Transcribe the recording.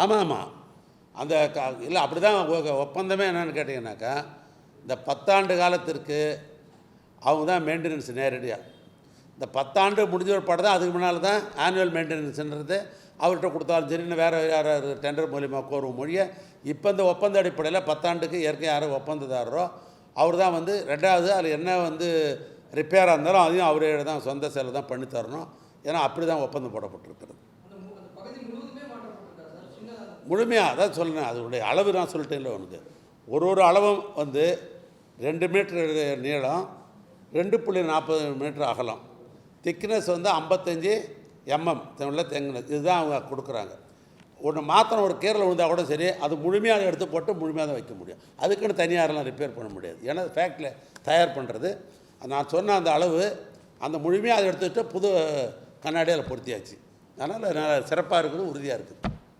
ஆமாம் ஆமாம். அந்த இல்லை அப்படி தான் ஒப்பந்தமே என்னென்னு கேட்டிங்கன்னாக்கா, இந்த 10 ஆண்டு காலத்திற்கு அவங்க தான் மெயின்டெனன்ஸ் நேரடியாக. இந்த 10 ஆண்டு முடிஞ்ச ஒரு படம் தான் அதுக்கு முன்னால் தான் ஆனுவல் மெயின்டெனன்ஸுன்றது அவர்கிட்ட கொடுத்தாலும் சரி, இன்னும் வேறு யாராவது டெண்டர் மூலிமா கோரும் மொழியை இப்போ இந்த ஒப்பந்த அடிப்படையில் 10 ஆண்டுக்கு ஏற்கனவே யாரும் ஒப்பந்ததாரரோ அவர் தான் வந்து ரெண்டாவது அதில் என்ன வந்து ரிப்பேராக இருந்தாலும் அதையும் அவரே தான் சொந்த செலவு தான் பண்ணி தரணும். ஏன்னா அப்படி தான் ஒப்பந்தம் போடப்பட்டிருக்கிறது. முழுமையாக அதான் சொல்லுனேன், அதனுடைய அளவு நான் சொல்லிட்டேன்ல உனக்கு. ஒரு அளவும் வந்து 2 மீட்டர் நீளம், 2.40 மீட்டர் அகலம், திக்னஸ் வந்து 55 mm தெங்கினஸ். இதுதான் அவங்க கொடுக்குறாங்க. ஒன்று மாத்திரம் ஒரு கீரல் விழுந்தால் கூட சரி, அது முழுமையாக எடுத்து போட்டு முழுமையாக தான் வைக்க முடியும். அதுக்குன்னு தனியாரெலாம் ரிப்பேர் பண்ண முடியாது. ஏன்னா ஃபேக்ட்ரியில் தயார் பண்ணுறது நான் சொன்ன அந்த அளவு, அந்த முழுமையாக அதை எடுத்துக்கிட்டு புது கண்ணாடி அதில் பொருத்தியாச்சு. அதனால் சிறப்பாக இருக்குது, உறுதியாக இருக்குது.